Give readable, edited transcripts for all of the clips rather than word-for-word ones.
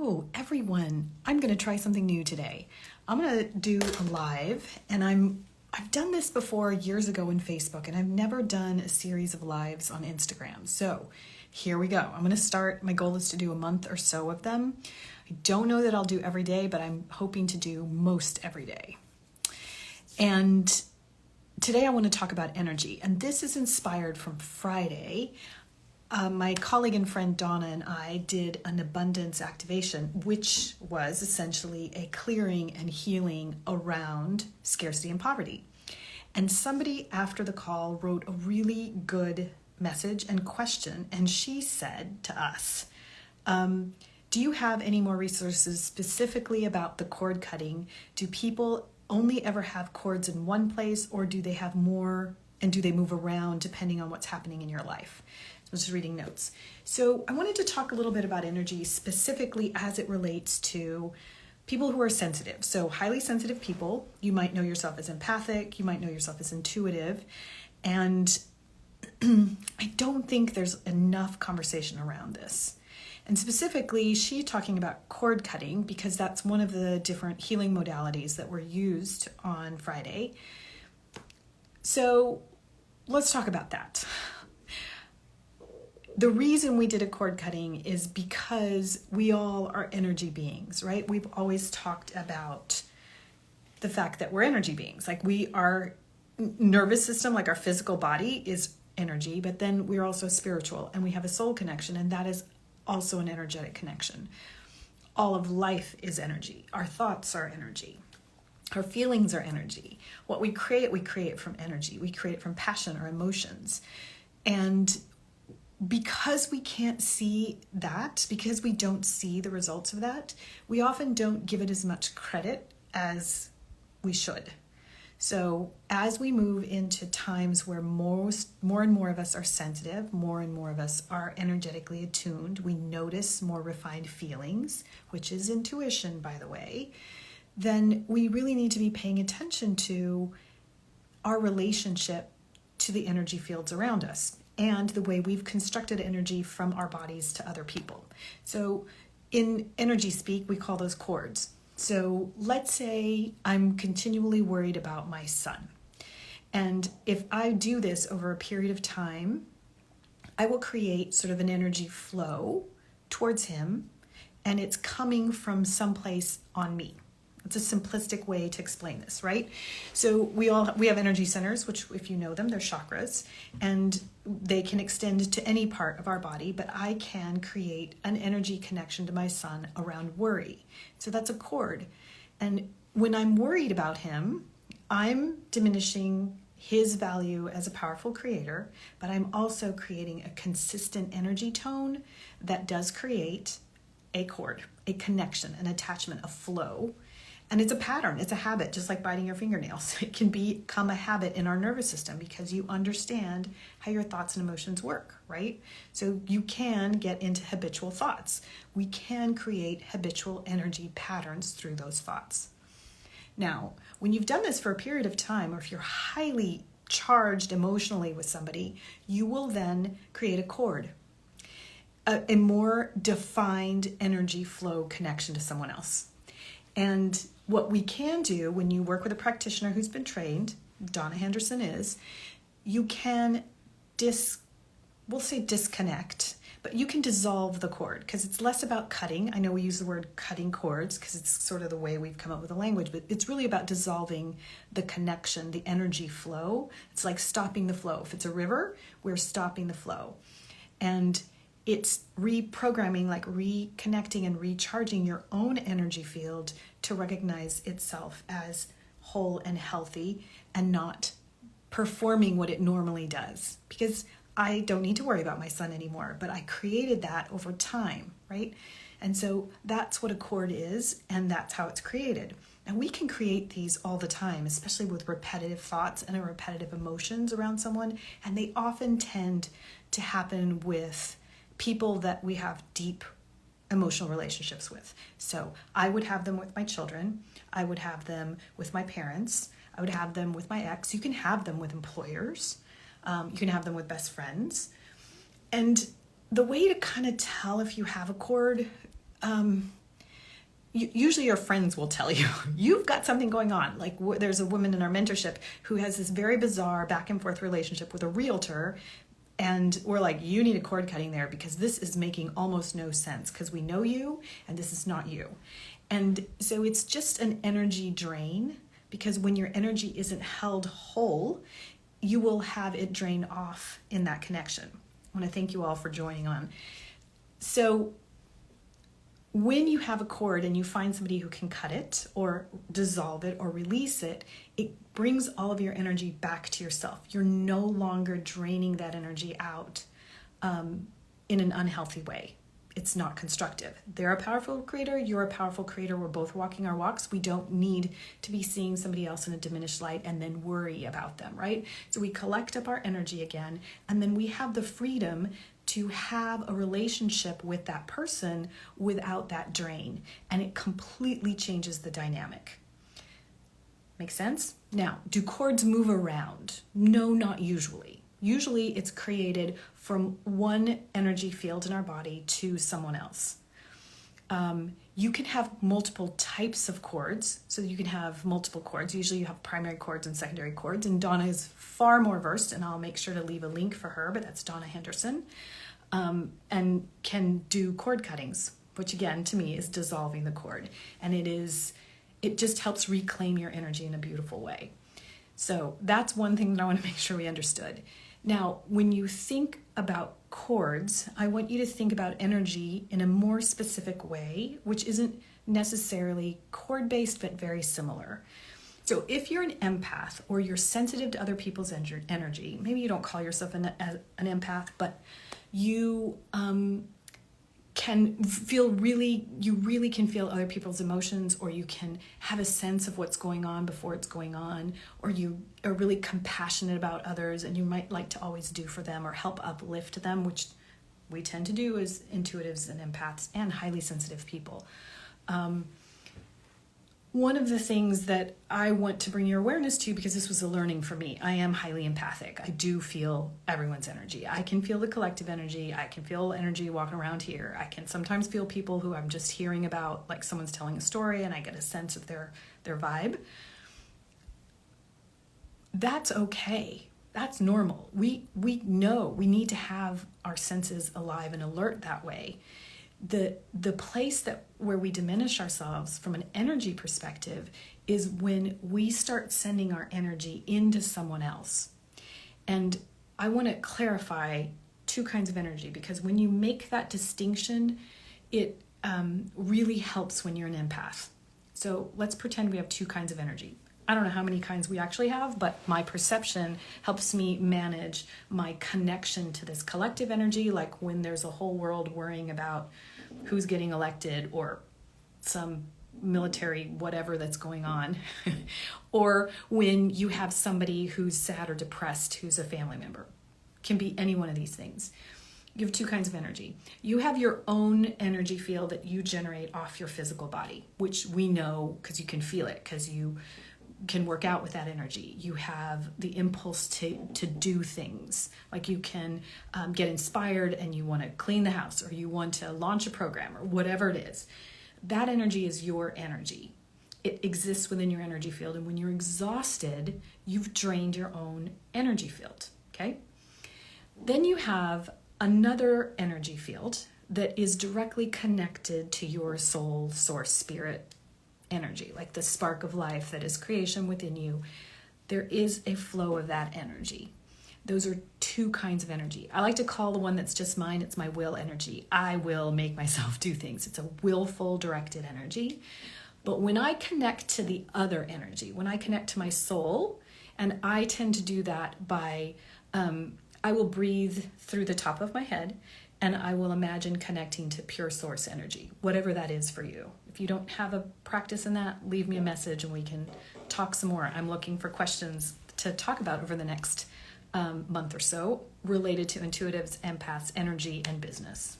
Hello, everyone. I'm going to try something new today. I'm going to do a live, and I've done this before years ago in Facebook, and I've never done a series of lives on Instagram. So here we go. I'm going to start. My goal is to do a month or so of them. I don't know that I'll do every day, but I'm hoping to do most every day. And today I want to talk about energy, and this is inspired from Friday. My colleague and friend Donna and I did an abundance activation, which was essentially a clearing and healing around scarcity and poverty. And somebody after the call wrote a really good message and question, and she said to us, do you have any more resources specifically about the cord cutting? Do people only ever have cords in one place, or do they have more, and do they move around depending on what's happening in your life? I was just reading notes. So I wanted to talk a little bit about energy specifically as it relates to people who are sensitive. So highly sensitive people, you might know yourself as empathic, you might know yourself as intuitive, and I don't think there's enough conversation around this. And specifically, she's talking about cord cutting because that's one of the different healing modalities that were used on Friday. So let's talk about that. The reason we did a cord cutting is because we all are energy beings, right? We've always talked about the fact that we're energy beings. Like our nervous system, like our physical body is energy, but then we're also spiritual and we have a soul connection, and that is also an energetic connection. All of life is energy. Our thoughts are energy. Our feelings are energy. What we create from energy. We create from passion or emotions. And because we can't see that, because we don't see the results of that, we often don't give it as much credit as we should. So as we move into times where more and more of us are sensitive, more and more of us are energetically attuned, we notice more refined feelings, which is intuition, by the way, then we really need to be paying attention to our relationship to the energy fields around us and the way we've constructed energy from our bodies to other people. So in energy speak, we call those cords. So let's say I'm continually worried about my son. And if I do this over a period of time, I will create sort of an energy flow towards him, and it's coming from someplace on me. It's a simplistic way to explain this, right? So we have energy centers, which if you know them, they're chakras, and they can extend to any part of our body, but I can create an energy connection to my son around worry. So that's a cord. And when I'm worried about him, I'm diminishing his value as a powerful creator, but I'm also creating a consistent energy tone that does create a cord, a connection, an attachment, a flow. And it's a pattern, it's a habit, just like biting your fingernails. It can become a habit in our nervous system because you understand how your thoughts and emotions work, right? So you can get into habitual thoughts. We can create habitual energy patterns through those thoughts. Now, when you've done this for a period of time, or if you're highly charged emotionally with somebody, you will then create a cord, a more defined energy flow connection to someone else. And what we can do when you work with a practitioner who's been trained, Donna Henderson is, you can disconnect, but you can dissolve the cord because it's less about cutting. I know we use the word cutting cords because it's sort of the way we've come up with the language, but it's really about dissolving the connection, the energy flow. It's like stopping the flow. If it's a river, we're stopping the flow. And it's reprogramming, like reconnecting and recharging your own energy field to recognize itself as whole and healthy and not performing what it normally does. Because I don't need to worry about my son anymore, but I created that over time, right? And so that's what a cord is, and that's how it's created. And we can create these all the time, especially with repetitive thoughts and repetitive emotions around someone, and they often tend to happen with people that we have deep emotional relationships with. So I would have them with my children. I would have them with my parents. I would have them with my ex. You can have them with employers. You can have them with best friends. And the way to kind of tell if you have a cord usually your friends will tell you, you've got something going on. Like there's a woman in our mentorship who has this very bizarre back and forth relationship with a realtor. And we're like, you need a cord cutting there because this is making almost no sense because we know you and this is not you. And so it's just an energy drain, because when your energy isn't held whole, you will have it drain off in that connection. I want to thank you all for joining on. So when you have a cord and you find somebody who can cut it or dissolve it or release it, it brings all of your energy back to yourself. You're no longer draining that energy out in an unhealthy way. It's not constructive. They're a powerful creator. You're a powerful creator. We're both walking our walks. We don't need to be seeing somebody else in a diminished light and then worry about them, right? So we collect up our energy again, and then we have the freedom to have a relationship with that person without that drain. And it completely changes the dynamic. Make sense? Now, do cords move around? No, not usually. Usually it's created from one energy field in our body to someone else. You can have multiple types of cords. So you can have multiple cords. Usually you have primary cords and secondary cords. And Donna is far more versed, and I'll make sure to leave a link for her, but that's Donna Henderson. And can do cord cuttings, which again, to me, is dissolving the cord. And it just helps reclaim your energy in a beautiful way. So that's one thing that I want to make sure we understood. Now, when you think about cords, I want you to think about energy in a more specific way, which isn't necessarily cord-based, but very similar. So if you're an empath or you're sensitive to other people's energy, maybe you don't call yourself an empath, but you you really can feel other people's emotions, or you can have a sense of what's going on before it's going on, or you are really compassionate about others and you might like to always do for them or help uplift them, which we tend to do as intuitives and empaths and highly sensitive people. One of the things that I want to bring your awareness to, because this was a learning for me, I am highly empathic. I do feel everyone's energy. I can feel the collective energy. I can feel energy walking around here. I can sometimes feel people who I'm just hearing about, like someone's telling a story and I get a sense of their vibe. That's okay. That's normal. We know we need to have our senses alive and alert that way. The place where we diminish ourselves from an energy perspective is when we start sending our energy into someone else. And I want to clarify two kinds of energy, because when you make that distinction, it really helps when you're an empath. So let's pretend we have two kinds of energy. I don't know how many kinds we actually have, but my perception helps me manage my connection to this collective energy, like when there's a whole world worrying about who's getting elected or some military whatever that's going on, or when you have somebody who's sad or depressed who's a family member. Can be any one of these things. You have two kinds of energy. You have your own energy field that you generate off your physical body, which we know because you can feel it, because you can work out with that energy. You have the impulse to do things, like you can get inspired and you want to clean the house, or you want to launch a program, or whatever it is. That energy is your energy. It exists within your energy field, and when you're exhausted, you've drained your own energy field, okay? Then you have another energy field that is directly connected to your soul, source, spirit energy, like the spark of life that is creation within you. There is a flow of that energy. Those are two kinds of energy. I like to call the one that's just mine, it's my will energy. I will make myself do things. It's a willful, directed energy. But when I connect to the other energy, when I connect to my soul, and I tend to do that by, I will breathe through the top of my head, and I will imagine connecting to pure source energy, whatever that is for you. If you don't have a practice in that, leave me a message and we can talk some more. I'm looking for questions to talk about over the next month or so related to intuitives, empaths, energy, and business,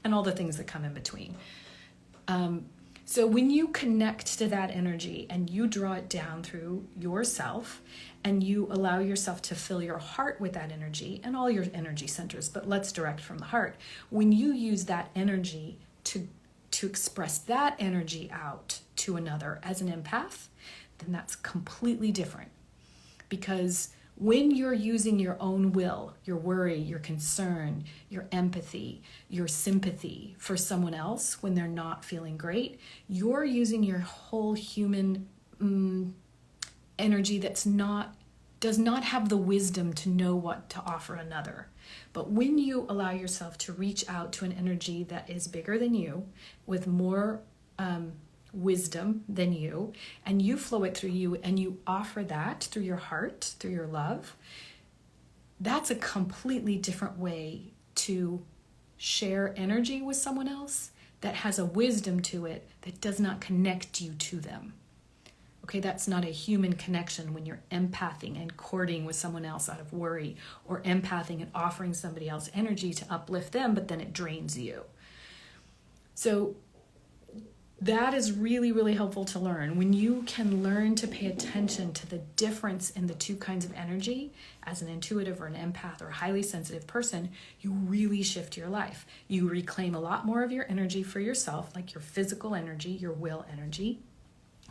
and all the things that come in between. So when you connect to that energy and you draw it down through yourself, and you allow yourself to fill your heart with that energy and all your energy centers, but let's direct from the heart. When you use that energy to to express that energy out to another as an empath, then that's completely different. Because when you're using your own will, your worry, your concern, your empathy, your sympathy for someone else when they're not feeling great, you're using your whole human energy does not have the wisdom to know what to offer another. But when you allow yourself to reach out to an energy that is bigger than you, with more wisdom than you, and you flow it through you, and you offer that through your heart, through your love, that's a completely different way to share energy with someone else that has a wisdom to it that does not connect you to them. Okay, that's not a human connection when you're empathing and courting with someone else out of worry, or empathing and offering somebody else energy to uplift them, but then it drains you. So that is really, really helpful to learn. When you can learn to pay attention to the difference in the two kinds of energy as an intuitive or an empath or a highly sensitive person, you really shift your life. You reclaim a lot more of your energy for yourself, like your physical energy, your will energy.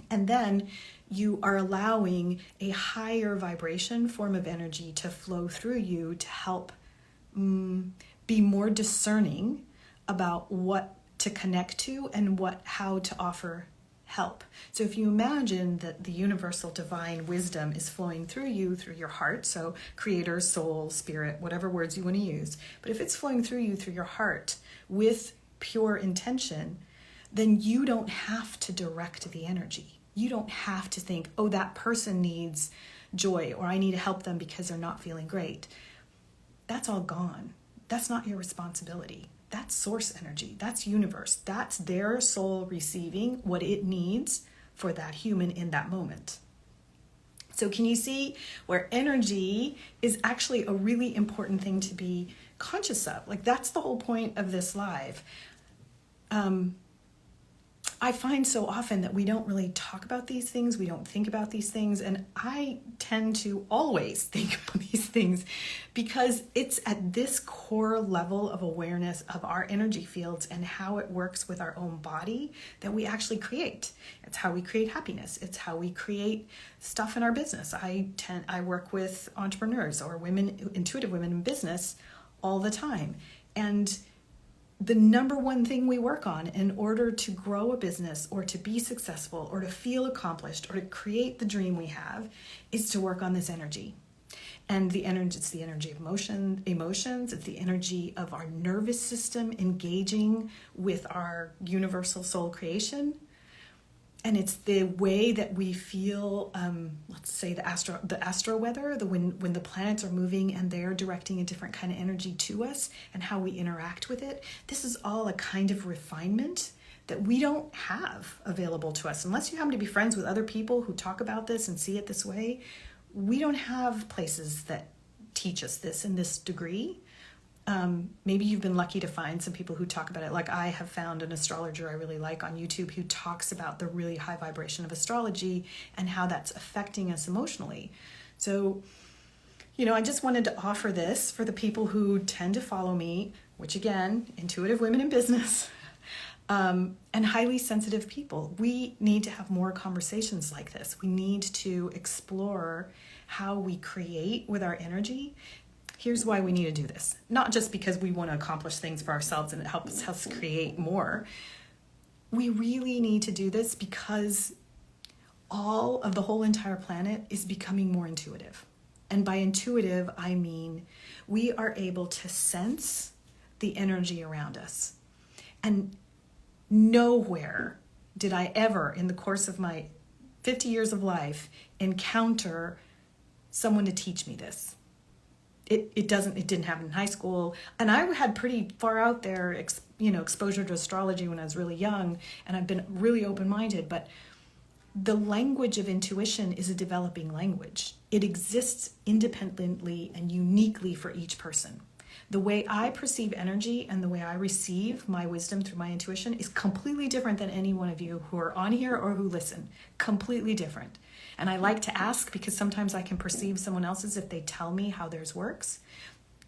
And then you are allowing a higher vibration form of energy to flow through you to help be more discerning about what to connect to and how to offer help. So if you imagine that the universal divine wisdom is flowing through you, through your heart, so creator, soul, spirit, whatever words you want to use, but if it's flowing through you, through your heart, with pure intention, then you don't have to direct the energy. You don't have to think, oh, that person needs joy, or I need to help them because they're not feeling great. That's all gone. That's not your responsibility. That's source energy. That's universe. That's their soul receiving what it needs for that human in that moment. So can you see where energy is actually a really important thing to be conscious of? Like, that's the whole point of this live. I find so often that we don't really talk about these things. We don't think about these things. And I tend to always think about these things because it's at this core level of awareness of our energy fields and how it works with our own body that we actually create. It's how we create happiness. It's how we create stuff in our business. I work with entrepreneurs or women, intuitive women in business all the time. And the number one thing we work on in order to grow a business or to be successful or to feel accomplished or to create the dream we have is to work on this energy. And the energy, it's the energy of emotions, it's the energy of our nervous system engaging with our universal soul creation. And it's the way that we feel, let's say the astro weather, when the planets are moving and they're directing a different kind of energy to us and how we interact with it. This is all a kind of refinement that we don't have available to us. Unless you happen to be friends with other people who talk about this and see it this way, we don't have places that teach us this in this degree. Maybe you've been lucky to find some people who talk about it. Like I have found an astrologer I really like on YouTube who talks about the really high vibration of astrology and how that's affecting us emotionally. So, I just wanted to offer this for the people who tend to follow me, which again, intuitive women in business, and highly sensitive people. We need to have more conversations like this. We need to explore how we create with our energy. Here's why we need to do this. Not just because we want to accomplish things for ourselves and it helps us create more. We really need to do this because all of the whole entire planet is becoming more intuitive. And by intuitive, I mean we are able to sense the energy around us. And nowhere did I ever, in the course of my 50 years of life, encounter someone to teach me this. It didn't happen in high school. And I had pretty far out there, exposure to astrology when I was really young, and I've been really open-minded, but the language of intuition is a developing language. It exists independently and uniquely for each person. The way I perceive energy and the way I receive my wisdom through my intuition is completely different than any one of you who are on here or who listen. Completely different. And I like to ask because sometimes I can perceive someone else's if they tell me how theirs works.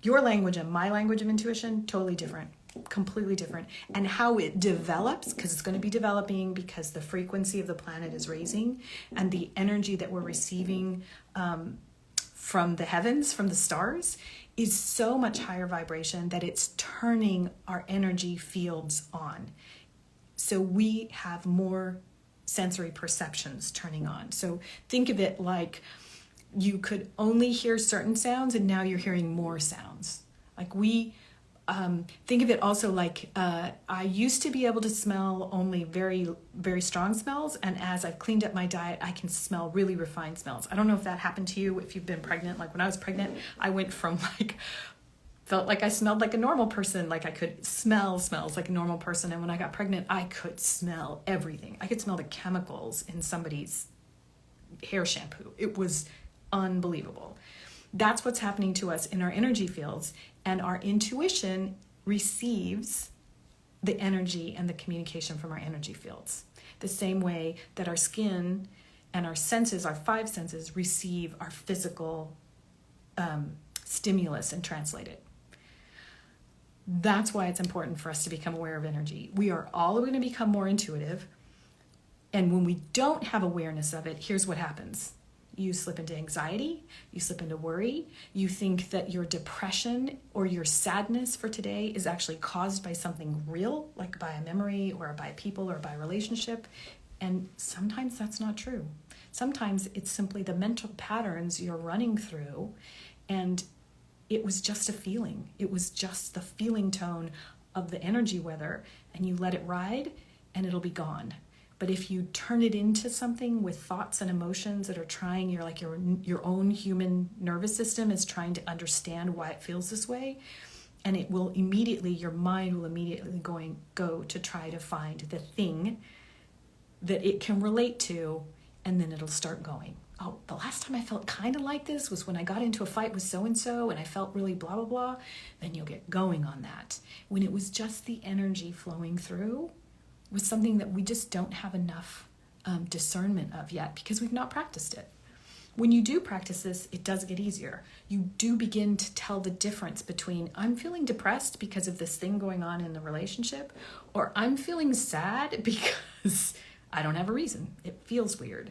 Your language and my language of intuition, totally different. completely different. And how it develops, because it's going to be developing because the frequency of the planet is raising, and the energy that we're receiving from the heavens, from the stars, is so much higher vibration that it's turning our energy fields on. So we have more sensory perceptions turning on. So think of it like you could only hear certain sounds, and now you're hearing more sounds. Like we think of it also like I used to be able to smell only very, very strong smells, and as I've cleaned up my diet, I can smell really refined smells. I don't know if that happened to you if you've been pregnant. Like when I was pregnant, I went from felt like I smelled like a normal person, like I could smell smells like a normal person, and when I got pregnant, I could smell everything. I could smell the chemicals in somebody's hair shampoo. It was unbelievable. That's what's happening to us in our energy fields, and our intuition receives the energy and the communication from our energy fields. The same way that our skin and our senses, our 5 senses, receive our physical stimulus and translate it. That's why it's important for us to become aware of energy. We are all going to become more intuitive, and when we don't have awareness of it, here's what happens. You slip into anxiety, you slip into worry, you think that your depression or your sadness for today is actually caused by something real, like by a memory or by people or by a relationship. And sometimes that's not true. Sometimes it's simply the mental patterns you're running through, and it was just a feeling. It was just the feeling tone of the energy weather, and you let it ride and it'll be gone. But if you turn it into something with thoughts and emotions that are trying, your own human nervous system is trying to understand why it feels this way, and it will immediately, your mind will immediately go to try to find the thing that it can relate to, and then it'll start going. Oh, the last time I felt kind of like this was when I got into a fight with so-and-so and I felt really blah, blah, blah. Then you'll get going on that. When it was just the energy flowing through, was something that we just don't have enough discernment of yet because we've not practiced it. When you do practice this, it does get easier. You do begin to tell the difference between I'm feeling depressed because of this thing going on in the relationship, or I'm feeling sad because I don't have a reason. It feels weird.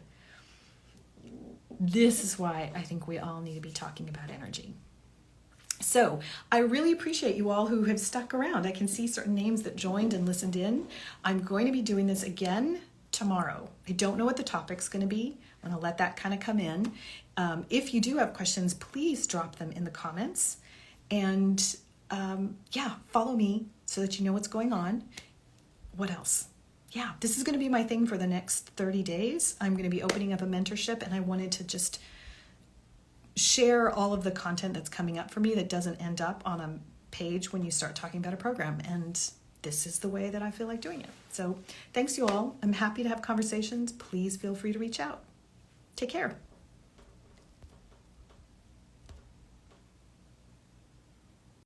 This is why I think we all need to be talking about energy. So I really appreciate you all who have stuck around. I can see certain names that joined and listened in. I'm going to be doing this again tomorrow. I don't know what the topic's going to be. I'm going to let that kind of come in. If you do have questions, please drop them in the comments. And follow me so that you know what's going on. What else? Yeah, this is going to be my thing for the next 30 days. I'm going to be opening up a mentorship, and I wanted to just share all of the content that's coming up for me that doesn't end up on a page when you start talking about a program. And this is the way that I feel like doing it. So thanks you all. I'm happy to have conversations. Please feel free to reach out. Take care.